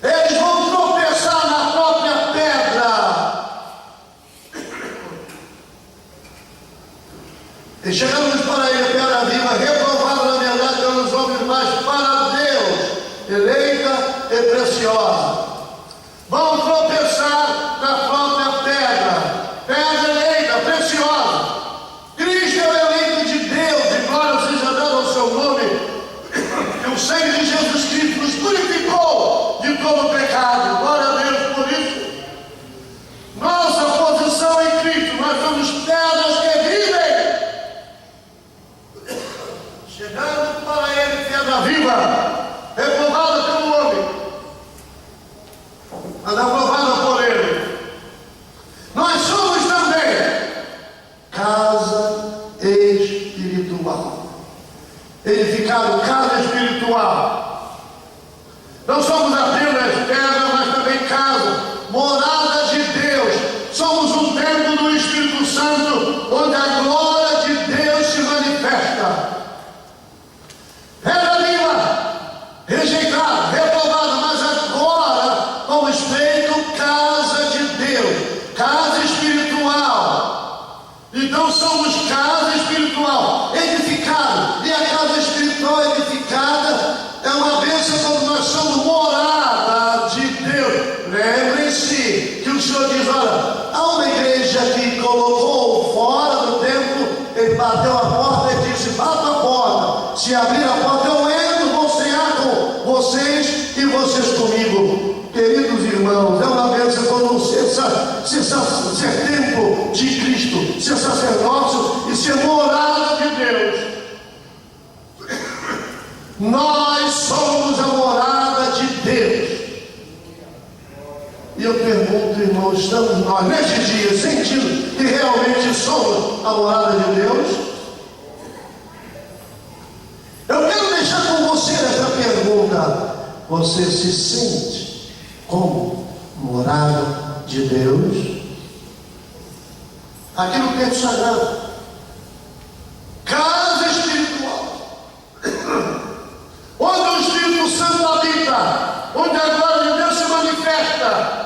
Eles vão tropeçar na própria pedra. E chegamos para ele, pedra viva, reprovada na verdade pelos homens, mas para Deus, eleita e preciosa. Vão tropeçar na própria pedra eleita, preciosa. Cristo é o eleito de Deus, e glória seja dada ao seu nome, que o sangue de Jesus Cristo nos purificou de todo pecado. Glória a Deus por isso. Nossa posição em Cristo, nós somos pedras que vivem. Chegando para ele, pedra viva, reprovada pelo homem, mas aprovada por ele. Nós somos também casa espiritual, edificado casa espiritual. Não somos apenas pedra, mas também casa, morada de Deus. Somos um templo do Espírito Santo, onde a glória de Deus se manifesta. Pedra viva, rejeitada, reprovada, mas agora vamos feito casa de Deus, casa espiritual. Então somos casa espiritual, edificada. E a casa espiritual edificada é uma bênção quando nós somos morada de Deus. Lembrem-se que o Senhor diz: olha, há uma igreja que colocou fora do templo, bateu a porta e disse: bato a porta, se abrir a porta eu entro, vou cear com vocês e vocês comigo. Queridos irmãos, é uma bênção quando ser templo de Cristo, ser sacerdócio e ser morada de Deus. Nós somos a morada de Deus. E eu pergunto, irmão, estamos nós neste dia sentindo que realmente somos a morada de Deus? Eu quero deixar com você essa pergunta: você se sente como morada de Deus? Aqui no texto sagrado, casa espiritual, onde o Espírito Santo habita, onde a glória de Deus se manifesta.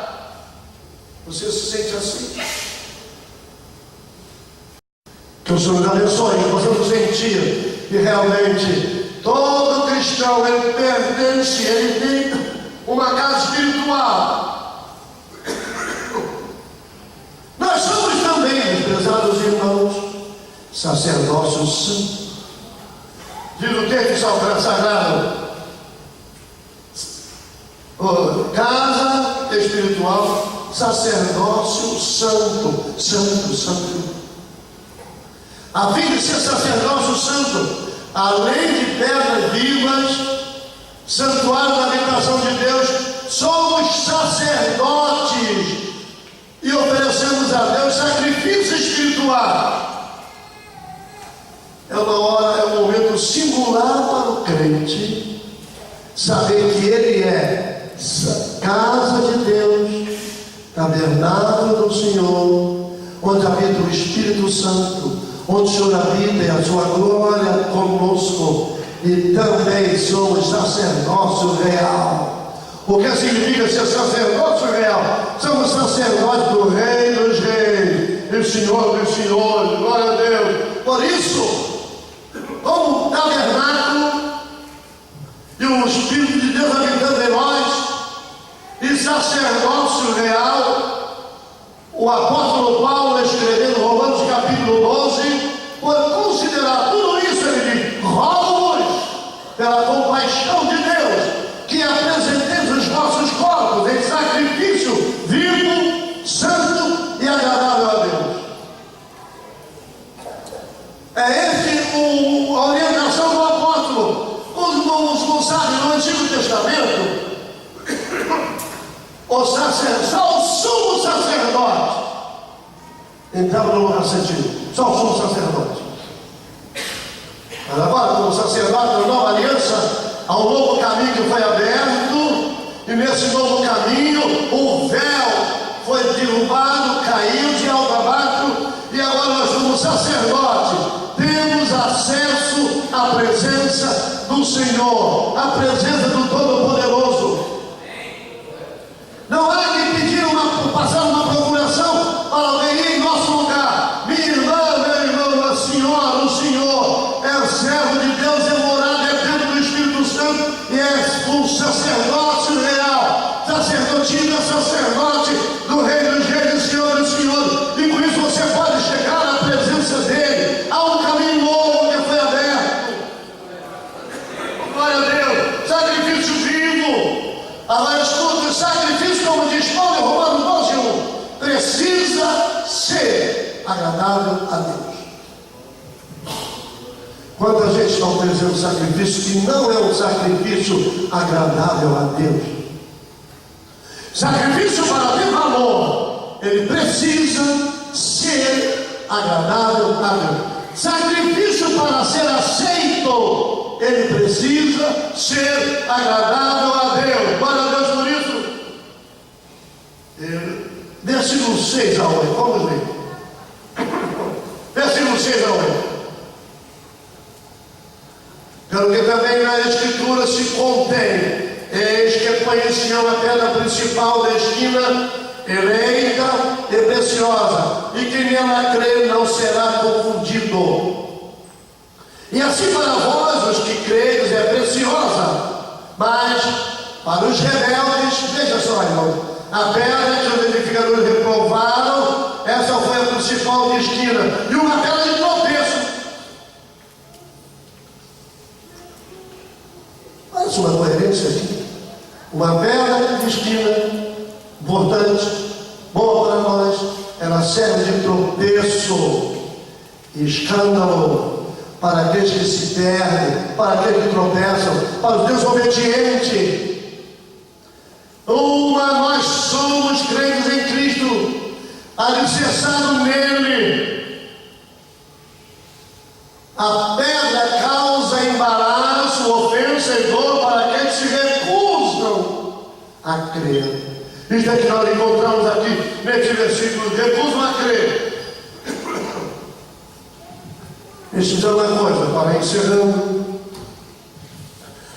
Você se sente assim? Que o Senhor nos abençoe, que possamos sentir que realmente todo cristão, ele pertence, ele tem uma casa espiritual. Nós somos também, meus prezados irmãos, sacerdócio santo. Diz o texto sagrado: casa espiritual, sacerdócio santo, santo, santo. A fim de ser sacerdócio santo, além de pedras vivas, santuário da habitação de Deus, somos sacerdotes e oferecemos a Deus sacrifício espiritual. É uma hora, é um momento singular para o crente saber que ele é casa de Deus, tabernáculo do Senhor, onde habita o Espírito Santo, onde o Senhor habita e a sua glória conosco. E também somos sacerdócio real. O que significa ser sacerdócio real? Somos sacerdotes do Rei dos Reis, do Senhor dos Senhores, glória a Deus. Por isso, como tabernáculo e o Espírito de Deus habitando em nós, e sacerdócio real, o apóstolo Paulo, escrevendo Romanos capítulo 12, por considerar tudo isso, ele diz: rogo-vos pela compaixão de Deus, que apresenteis os vossos corpos em sacrifício vivo, santo e agradável a Deus. É essa a orientação do apóstolo. Os consagrados no Antigo Testamento, só o sumo sacerdote entrava no lugar santíssimo, só o sumo sacerdote. Mas agora, como sacerdote da nova aliança, há um novo caminho que foi aberto, e nesse novo caminho o véu foi derrubado, caiu de alto a baixo, e agora nós somos sacerdotes, temos acesso à presença do Senhor, à presença do Todo-Poderoso. Não há que pedir passar uma procuração para alguém ir em nosso lugar. Minha irmã, meu irmão, a senhora, o Senhor é servo de Deus, é morada, é templo do Espírito Santo, e é um sacerdócio real, sacerdotisa, sacerdote do Rei dos Reis e Senhor dos Senhores, e por isso você pode chegar à presença dele. Há um caminho novo que foi aberto. Glória a Deus. Sacrifício vivo. Agora escuta, o sacrifício, como diz Paulo em Romanos 12:1, precisa ser agradável a Deus. Quanta gente está oferecendo sacrifício que não é um sacrifício agradável a Deus. Sacrifício para ter valor, ele precisa ser agradável a Deus. Sacrifício para ser aceito, ele precisa ser agradável a Deus. Glória a Deus por isso. Versículo 6 a 8, vamos ler. Versículo 6 a 8. Pelo que também na Escritura se contém: eis que põe em Sião a pedra principal da esquina, eleita e preciosa, e que nela crê não será confundido. E assim para vós, os que credes, é preciosa, mas para os rebeldes, veja só, irmão, a pedra que os edificadores reprovaram, essa foi a principal de esquina, e uma pedra de tropeço. Existe uma coerência aqui. Uma pedra de esquina, importante, boa para nós, ela serve de tropeço, escândalo, para aqueles que se perdem, para aqueles que tropeçam, para os desobedientes. Nós somos crentes em Cristo, alicerçados nele. A pedra causa embaraço, ofensa e dor para aqueles que se recusam a crer. Isso é que nós encontramos aqui nesse versículo: recusam a crer. Deixa eu dizer uma coisa, para encerrando.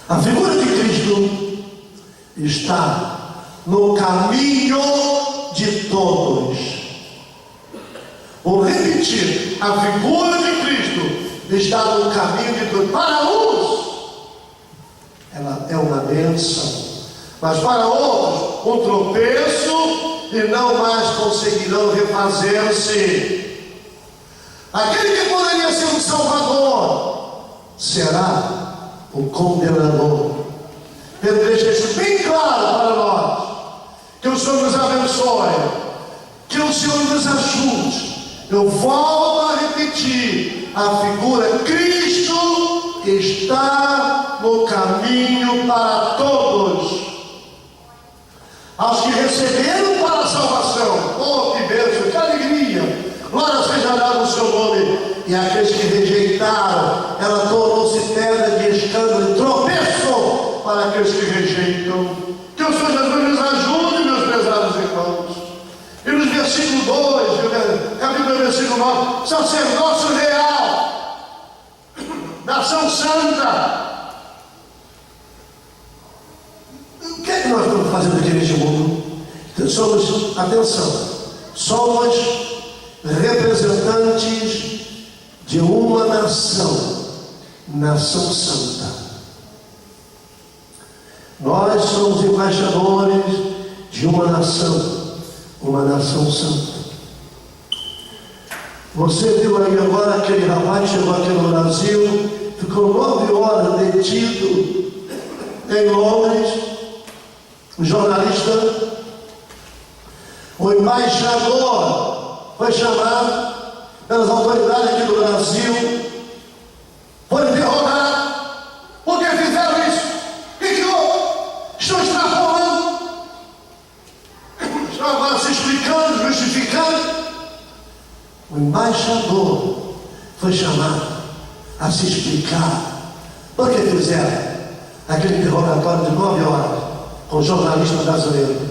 A figura de Cristo está no caminho de todos. Vou repetir: a figura de Cristo está no caminho de todos. Para uns, ela é uma bênção, mas para outros, um tropeço, e não mais conseguirão refazer-se. Aquele que poderia ser um salvador será o condenador. Pedro deixa isso bem claro para nós. Que o Senhor nos abençoe, que o Senhor nos ajude. Eu volto a repetir: a figura Cristo está no caminho para todos. Aos que receberam para a salvação, oh que bênção, que alegria, glória seja dada o seu nome. E aqueles que rejeitaram, ela tornou-se pedra de escândalo e tropeço para aqueles que rejeitam. Que o Senhor Jesus nos ajude, meus prezados irmãos. E nos versículo 2, capítulo versículo 9, sacerdócio real, nação santa. O que é que nós estamos fazendo aqui neste mundo? Somos, atenção, somos representantes de uma nação, nação santa. Nós somos embaixadores de uma nação santa. Você viu aí agora aquele rapaz chegou aqui no Brasil, ficou 9 horas detido em Londres, um jornalista. O embaixador foi chamado pelas autoridades aqui do Brasil, foi interrogado. Por que fizeram isso? O que houve? Estão extrapolando, estão agora se explicando, justificando. O embaixador foi chamado a se explicar por que fizeram aquele interrogatório de 9 horas com o jornalista brasileiro.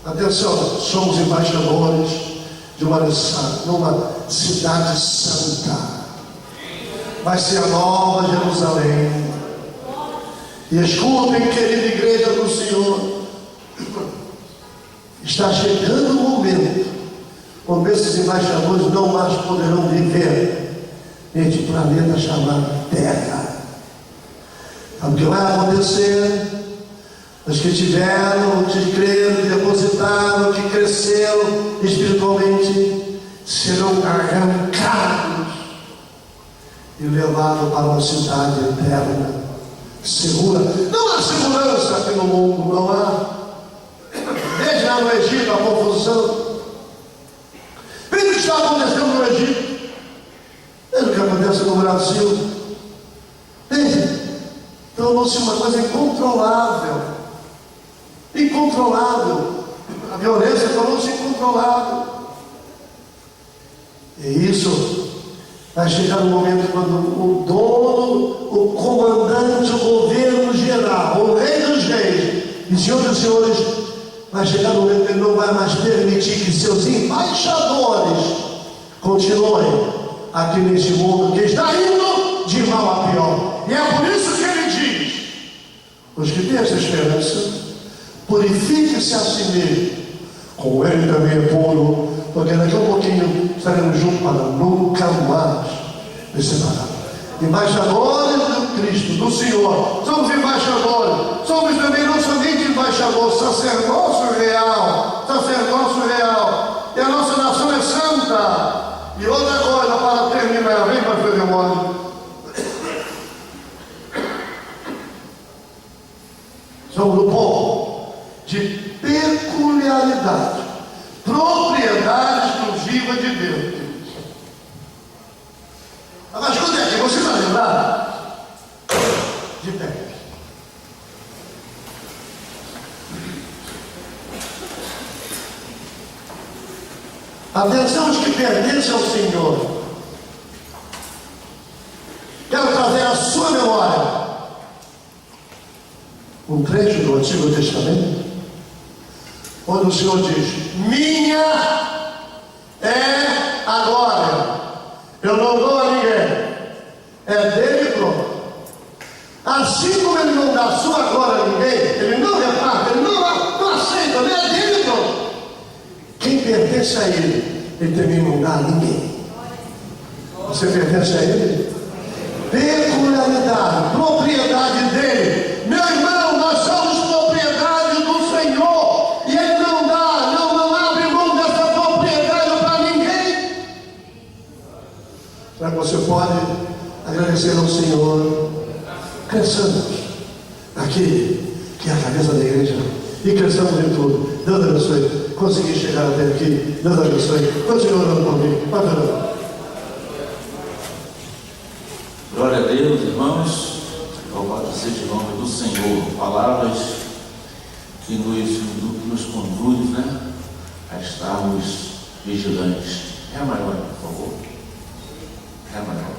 Atenção, somos embaixadores de uma cidade santa. Vai ser a nova Jerusalém. E escutem, querida igreja do Senhor, está chegando o momento onde esses embaixadores não mais poderão viver neste planeta chamado Terra. Sabe o que vai acontecer? Os que tiveram, que creram, que depositaram, que cresceram espiritualmente, serão arrancados e levados para uma cidade eterna, segura. Não há segurança aqui no mundo, não há. Veja lá no Egito a confusão. Veja o que está acontecendo no Egito. Veja o que acontece no Brasil. Veja, tornou-se uma coisa incontrolável. Incontrolável. A violência tornou-se incontrolável. E isso vai chegar no momento quando o dono, o comandante, o governo geral, o rei dos reis e senhor dos senhores, vai chegar no momento que ele não vai mais permitir que seus embaixadores continuem aqui neste mundo que está indo de mal a pior. E é por isso que ele diz: os que têm essa esperança, purifique-se a si mesmo, com ele também é puro, porque daqui a um pouquinho estaremos juntos para nunca mais nos separar. Embaixadores do Cristo, do Senhor, somos embaixadores, somos também não somente embaixadores, sacerdócio real, e a nossa nação é santa. E outra coisa para terminar, vem para Fredemónio. estamos no ponto de peculiaridade, propriedade exclusiva de Deus. Agora escuta aqui, você vai lembrar de pé. Atenção aos que pertencem ao Senhor. Quero trazer à sua memória um trecho do Antigo Testamento, onde o Senhor diz: minha é a glória, eu não dou a ninguém, é dele e pronto. Assim como ele não dá a sua glória a ninguém, ele não reparte, ele não aceita, ele é dele e pronto. Quem pertence a ele também não dá a ninguém. Você pertence a ele? Peculiaridade, propriedade dele. Meu irmão, nós somos propriedade do Senhor, e ele não dá, não abre mão dessa propriedade para ninguém. Será que você pode agradecer ao Senhor? Cresçamos aqui, que é a cabeça da igreja, e cresçamos em tudo. Deus abençoe. Consegui chegar até aqui. Deus abençoe. Continue orando por mim. Pode orar. Glória a Deus, irmãos. Louvado seja o nome do Senhor. Palavras que nos conduzem, né, a estarmos vigilantes. É maior, por favor. É maior.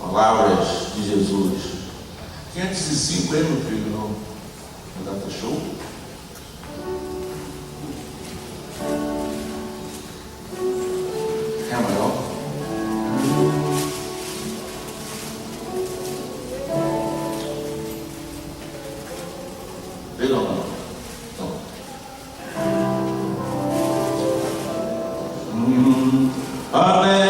Palavras de Jesus. 505 aí, meu filho, no Data Show. É maior. Vê não. Amém.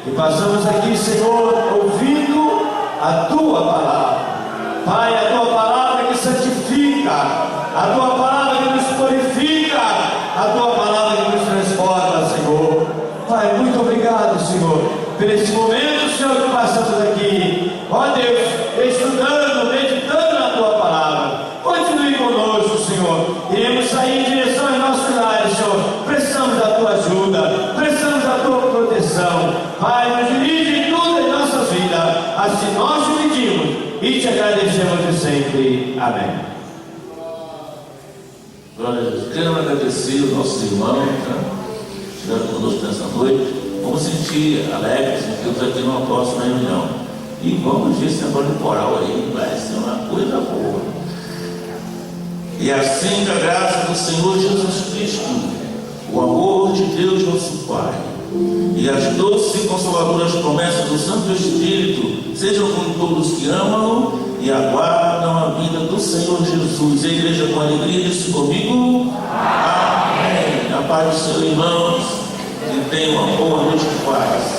E passamos aqui, Senhor, ouvindo a Tua palavra. Pai, a Tua palavra que santifica, a Tua palavra que nos purifica, a Tua palavra que nos transforma, Senhor. Pai, muito obrigado, Senhor, por esse momento, Senhor, que passamos aqui. Ó Deus, estudando, meditando na Tua palavra. Continue conosco, Senhor. Iremos sair em direção aos nossos lares, Senhor. Precisamos da Tua ajuda, precisamos da Tua proteção. Pai, nos dirige em tudo em nossas vidas. Assim nós te pedimos e te agradecemos de sempre. Amém. Glória a Deus. Quero agradecer os nossos irmãos que estiveram conosco nessa noite. Vamos sentir alegres que Deus aqui numa próxima reunião. E vamos ver esse negócio temporal aí, vai ser uma coisa boa. E assim, com a graça do Senhor Jesus Cristo, o amor de Deus nosso Pai, e as doces e consoladoras promessas do Santo Espírito sejam com todos que amam e aguardam a vinda do Senhor Jesus. A igreja com alegria disse comigo: Amém. A paz do Senhor, irmãos, e tenham uma boa noite de paz.